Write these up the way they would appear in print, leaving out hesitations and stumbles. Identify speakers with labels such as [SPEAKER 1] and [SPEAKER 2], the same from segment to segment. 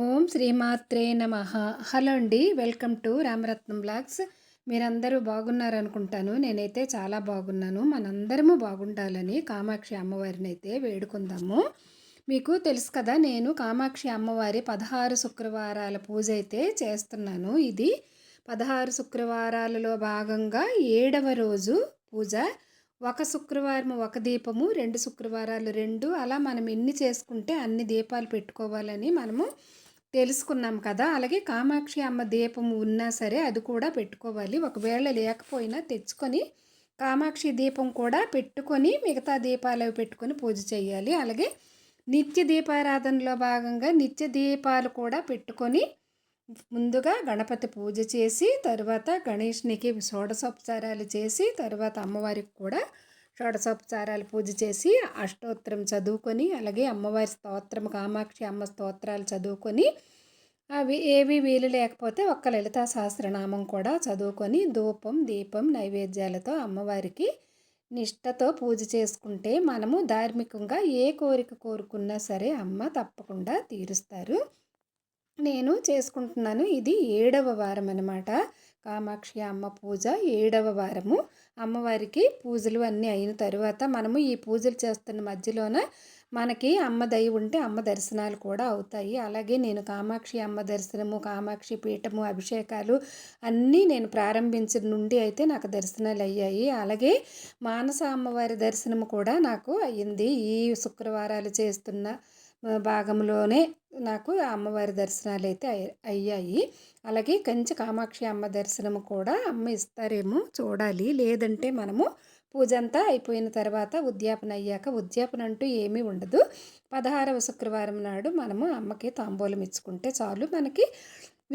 [SPEAKER 1] ఓం శ్రీమాత్రే నమః. హలో అండి. Welcome to Ramaratnam blogs. మీరందరూ బాగున్నారనుకుంటాను. నేనైతే చాలా బాగున్నాను. మనందరము బాగుండాలని కామాక్షి అమ్మవారిని అయితే వేడుకుందాము. మీకు తెలుసు కదా, నేను కామాక్షి అమ్మవారి 16 శుక్రవారాల పూజ అయితే చేస్తున్నాను. ఇది 16 శుక్రవారాలలో భాగంగా 7వ రోజు పూజ. ఒక శుక్రవారం ఒక దీపము, 2 శుక్రవారాలు 2, అలా మనం ఎన్ని చేసుకుంటే అన్ని దీపాలు పెట్టుకోవాలని మనము తెలుసుకున్నాం కదా. అలాగే కామాక్షి అమ్మ దీపం ఉన్నా సరే అది కూడా పెట్టుకోవాలి. ఒకవేళ లేకపోయినా తెచ్చుకొని కామాక్షి దీపం కూడా పెట్టుకొని మిగతా దీపాలు అవి పెట్టుకొని పూజ చేయాలి. అలాగే నిత్య దీపారాధనలో భాగంగా నిత్య దీపాలు కూడా పెట్టుకొని ముందుగా గణపతి పూజ చేసి తర్వాత గణేష్నికి షోడశోపచారాలు చేసి తర్వాత అమ్మవారికి కూడా షోడశోపచారాలు పూజ చేసి అష్టోత్తరం చదువుకొని అలాగే అమ్మవారి స్తోత్రం కామాక్షి అమ్మ స్తోత్రాలు చదువుకొని అవి ఏవి వీలు లేకపోతే ఒక్క లలితా సహస్రనామం కూడా చదువుకొని ధూపం దీపం నైవేద్యాలతో అమ్మవారికి నిష్టతో పూజ చేసుకుంటే మనము ధార్మికంగా ఏ కోరిక కోరుకున్నా సరే అమ్మ తప్పకుండా తీరుస్తారు. నేను చేసుకుంటున్నాను. ఇది 7వ వారం అన్నమాట. కామాక్షి అమ్మ పూజ 7వ వారము. అమ్మవారికి పూజలు అన్నీ అయిన తరువాత మనము ఈ పూజలు చేస్తున్న మధ్యలోన మనకి అమ్మ దయ ఉంటే అమ్మ దర్శనాలు కూడా అవుతాయి. అలాగే నేను కామాక్షి అమ్మ దర్శనము, కామాక్షి పీఠము, అభిషేకాలు అన్నీ నేను ప్రారంభించిన నుండి అయితే నాకు దర్శనాలు అయ్యాయి. అలాగే మానస అమ్మవారి దర్శనము కూడా నాకు అయ్యింది. ఈ శుక్రవారాలు చేస్తున్న భాగంలోనే నాకు అమ్మవారి దర్శనాలు అయితే అయ్యాయి. అలాగే కంచి కామాక్షి అమ్మ దర్శనము కూడా అమ్మ ఇస్తారేమో చూడాలి. లేదంటే మనము పూజ అంతా అయిపోయిన తర్వాత ఉద్యాపన అయ్యాక, ఉద్యాపన అంటూ ఏమీ ఉండదు. 16వ శుక్రవారం నాడు మనము అమ్మకి తాంబూలం ఇచ్చుకుంటే చాలు. మనకి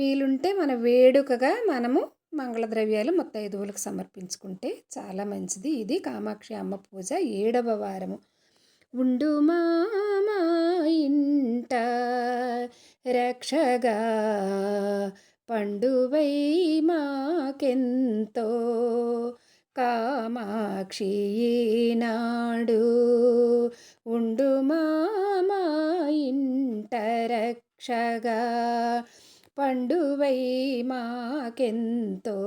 [SPEAKER 1] వీలుంటే మన వేడుకగా మనము మంగళ ద్రవ్యాలు ముత్తైదువులకు సమర్పించుకుంటే చాలా మంచిది. ఇది కామాక్షి అమ్మ పూజ 7వ వారము. ఉండు మామా ఇంట రక్షగా పండువై మాకెంతో కామాక్షి నాడు ఉండు మామా ఇంట రక్షగా పండువై మాకెంతో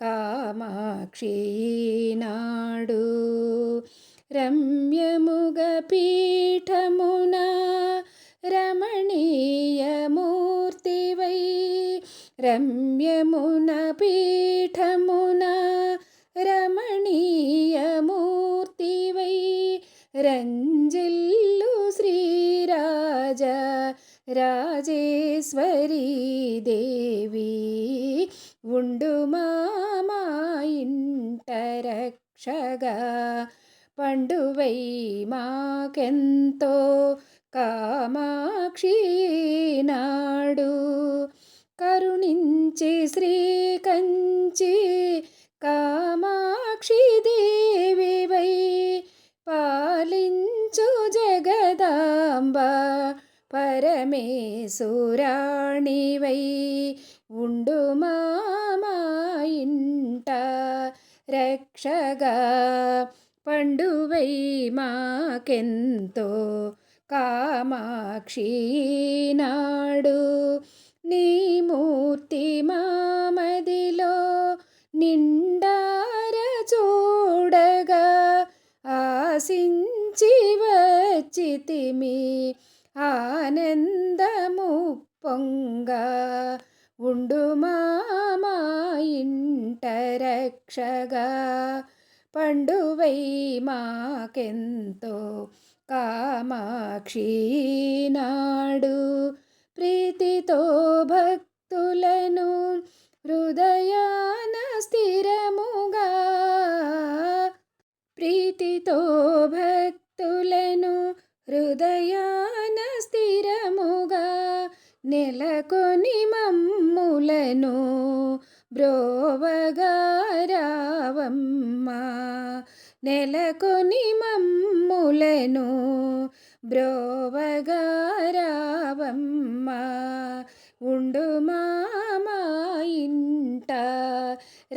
[SPEAKER 1] కామాక్షి నాడు రమ్యముగ పీఠమున రమణీయమూర్తివై రమ్యమున పీఠమున రమణీయమూర్తివై రంజిల్లు శ్రీరాజ రాజేశ్వరీ దేవి ఉండు మామా ఇంట రక్షగా పండువై మాకెంతో కామాక్షి నాడు కరుణించి శ్రీ కంచి కామాక్షి దేవివై పాలించు జగదాంబ పరమేశ్వరాణివై ఉండు మామా ఇంట రక్షగా పండువై మాకెంతో కామాక్షి నాడు నీ మూర్తి మామదిలో నిండార చూడగా ఆశించి వచ్చితిమి ఆనందము పొంగా ఉండు మామా ఇంట రక్షగా పండువై మాకెంతో కామాక్షి నాడు ప్రీతితో భక్తులను హృదయాన స్థిరముగా ప్రీతితో భక్తులను హృదయాన స్థిరముగా నెలకొని మమ్ములను బ్రోవగా రావమ్మా నెలకొని మమ్ములను బ్రోవగా రావమ్మా ఉండు మామా ఇంట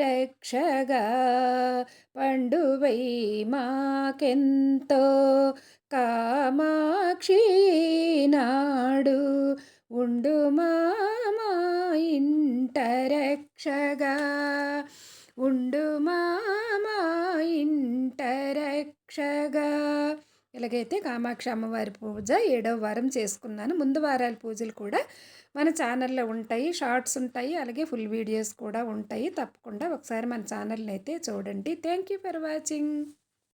[SPEAKER 1] రక్షగా పండువై మాకెంతో కామాక్షి నాడు ఉండు మా ఇంట రక్షగా, ఉండు మా ఇంట రక్షగా. ఇలాగైతే కామాక్షి అమ్మవారి పూజ 7వ వారం చేసుకున్నాను. ముందు వారాల పూజలు కూడా మన ఛానల్లో ఉంటాయి, షార్ట్స్ ఉంటాయి, అలాగే ఫుల్ వీడియోస్ కూడా ఉంటాయి. తప్పకుండా ఒకసారి మన ఛానల్ని అయితే చూడండి. Thank you for watching.